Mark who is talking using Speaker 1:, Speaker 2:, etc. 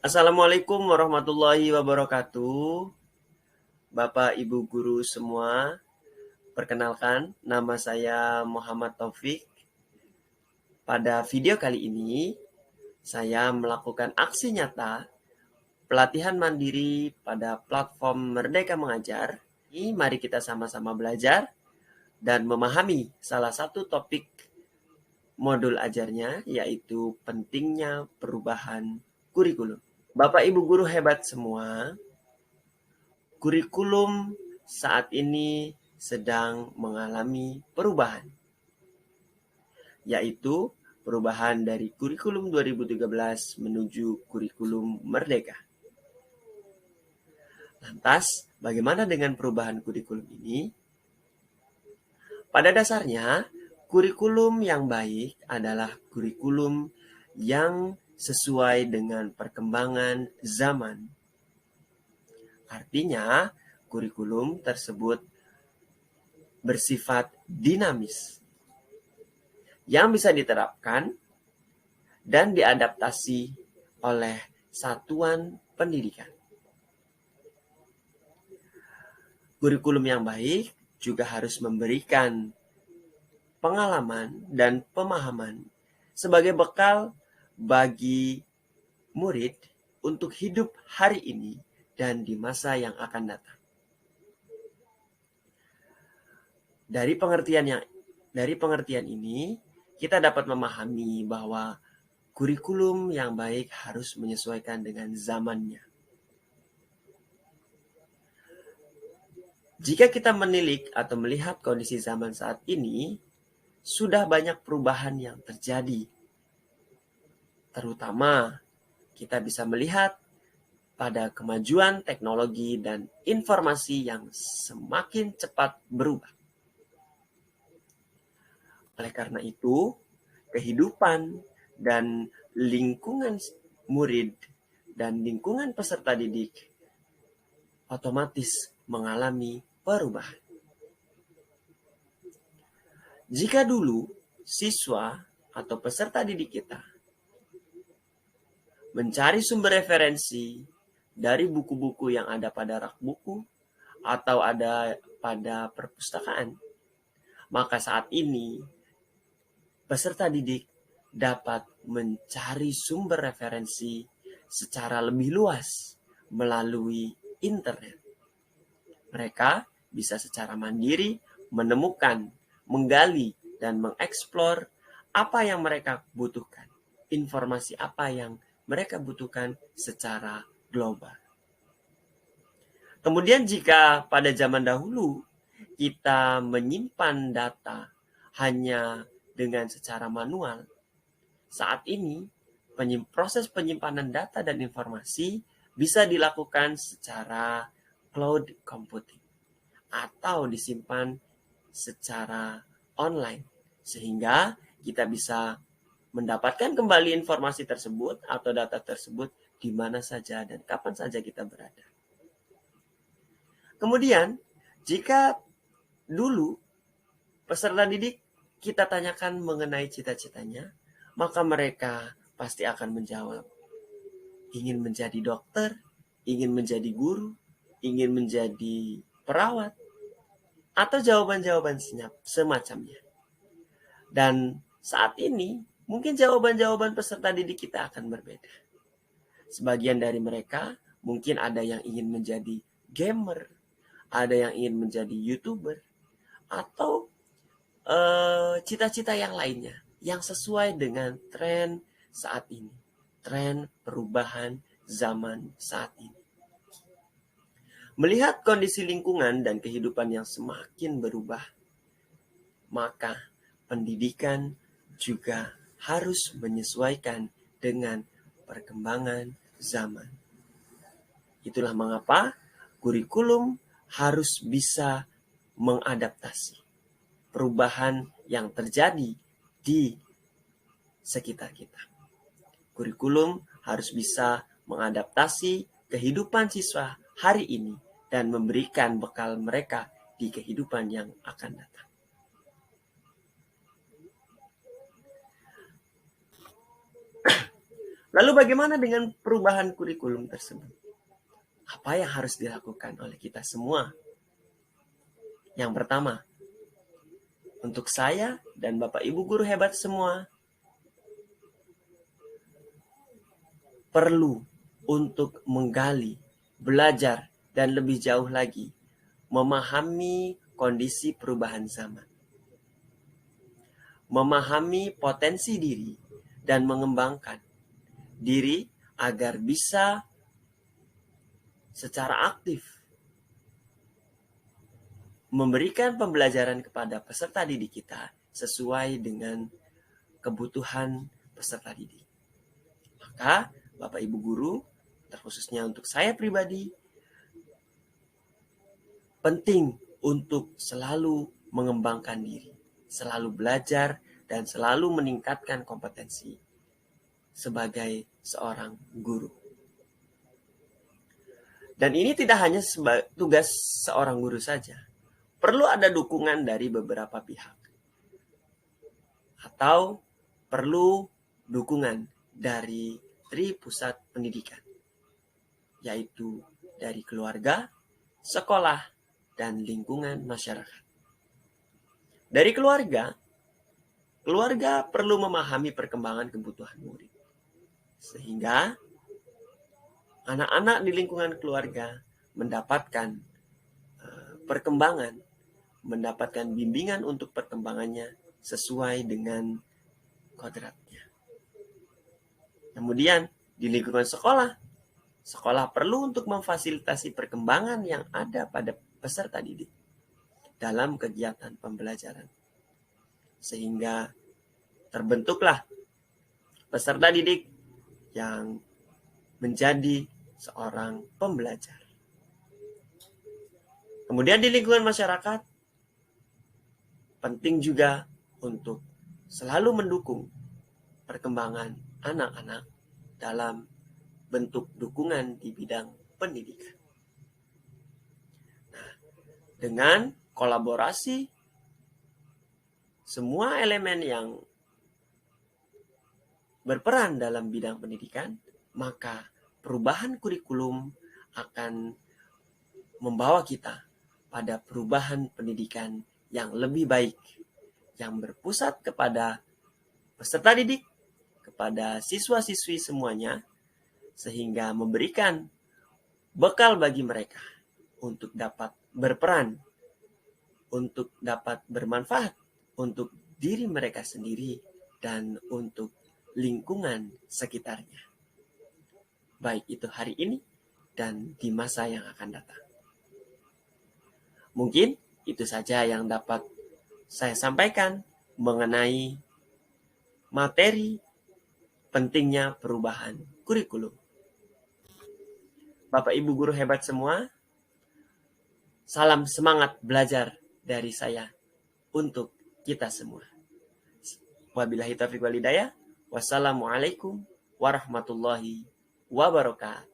Speaker 1: Assalamualaikum warahmatullahi wabarakatuh. Bapak Ibu guru semua, perkenalkan nama saya Muhammad Taufik. Pada video kali ini, saya melakukan aksi nyata pelatihan mandiri pada platform Merdeka Mengajar. Mari kita sama-sama belajar dan memahami salah satu topik modul ajarnya, yaitu pentingnya perubahan kurikulum. Bapak Ibu guru hebat semua, kurikulum saat ini sedang mengalami perubahan, yaitu perubahan dari kurikulum 2013 menuju kurikulum Merdeka. Lantas, bagaimana dengan perubahan kurikulum ini? Pada dasarnya, kurikulum yang baik adalah kurikulum yang sesuai dengan perkembangan zaman. Artinya, kurikulum tersebut bersifat dinamis yang bisa diterapkan dan diadaptasi oleh satuan pendidikan. Kurikulum yang baik juga harus memberikan pengalaman dan pemahaman sebagai bekal bagi murid untuk hidup hari ini dan di masa yang akan datang. Dari pengertian ini, kita dapat memahami bahwa kurikulum yang baik harus menyesuaikan dengan zamannya. Jika kita menilik atau melihat kondisi zaman saat ini, sudah banyak perubahan yang terjadi. Terutama, kita bisa melihat pada kemajuan teknologi dan informasi yang semakin cepat berubah. Oleh karena itu, kehidupan dan lingkungan murid dan lingkungan peserta didik otomatis mengalami perubahan. Jika dulu siswa atau peserta didik kita mencari sumber referensi dari buku-buku yang ada pada rak buku atau ada pada perpustakaan, maka saat ini peserta didik dapat mencari sumber referensi secara lebih luas melalui internet. Mereka bisa secara mandiri menemukan, menggali, dan mengeksplor apa yang mereka butuhkan, informasi apa yang mereka butuhkan secara global. Kemudian jika pada zaman dahulu kita menyimpan data hanya dengan secara manual, saat ini proses penyimpanan data dan informasi bisa dilakukan secara cloud computing atau disimpan secara online, sehingga kita bisa mendapatkan kembali informasi tersebut atau data tersebut di mana saja dan kapan saja kita berada. Kemudian, jika dulu peserta didik kita tanyakan mengenai cita-citanya, maka mereka pasti akan menjawab, ingin menjadi dokter, ingin menjadi guru, ingin menjadi perawat, atau jawaban-jawaban semacamnya. Dan saat ini, mungkin jawaban-jawaban peserta didik kita akan berbeda. Sebagian dari mereka mungkin ada yang ingin menjadi gamer, ada yang ingin menjadi YouTuber, atau cita-cita yang lainnya yang sesuai dengan tren saat ini, tren perubahan zaman saat ini. Melihat kondisi lingkungan dan kehidupan yang semakin berubah, maka pendidikan juga harus menyesuaikan dengan perkembangan zaman. Itulah mengapa kurikulum harus bisa mengadaptasi perubahan yang terjadi di sekitar kita. Kurikulum harus bisa mengadaptasi kehidupan siswa hari ini dan memberikan bekal mereka di kehidupan yang akan datang. Lalu bagaimana dengan perubahan kurikulum tersebut? Apa yang harus dilakukan oleh kita semua? Yang pertama, untuk saya dan Bapak Ibu guru hebat semua, perlu untuk menggali, belajar, dan lebih jauh lagi memahami kondisi perubahan zaman. Memahami potensi diri dan mengembangkan diri agar bisa secara aktif memberikan pembelajaran kepada peserta didik kita sesuai dengan kebutuhan peserta didik. Maka Bapak Ibu guru, terkhususnya untuk saya pribadi, penting untuk selalu mengembangkan diri, selalu belajar, dan selalu meningkatkan kompetensi sebagai seorang guru. Dan ini tidak hanya tugas seorang guru saja. Perlu ada dukungan dari beberapa pihak. Atau perlu dukungan dari pusat pendidikan. Yaitu dari keluarga, sekolah, dan lingkungan masyarakat. Dari keluarga perlu memahami perkembangan kebutuhan murid. Sehingga anak-anak di lingkungan keluarga mendapatkan perkembangan, mendapatkan bimbingan untuk perkembangannya sesuai dengan kodratnya. Kemudian di lingkungan sekolah perlu untuk memfasilitasi perkembangan yang ada pada peserta didik dalam kegiatan pembelajaran. Sehingga terbentuklah peserta didik yang menjadi seorang pembelajar. Kemudian di lingkungan masyarakat, penting juga untuk selalu mendukung perkembangan anak-anak dalam bentuk dukungan di bidang pendidikan. Nah, dengan kolaborasi semua elemen yang berperan dalam bidang pendidikan, maka perubahan kurikulum akan membawa kita pada perubahan pendidikan yang lebih baik, yang berpusat kepada peserta didik, kepada siswa-siswi semuanya, sehingga memberikan bekal bagi mereka untuk dapat berperan, untuk dapat bermanfaat untuk diri mereka sendiri dan untuk lingkungan sekitarnya. Baik itu hari ini dan di masa yang akan datang. Mungkin itu saja yang dapat saya sampaikan mengenai materi pentingnya perubahan kurikulum. Bapak Ibu guru hebat semua, salam semangat belajar dari saya untuk kita semua. Wabillahi taufiq wal hidayah. Wassalamualaikum warahmatullahi wabarakatuh.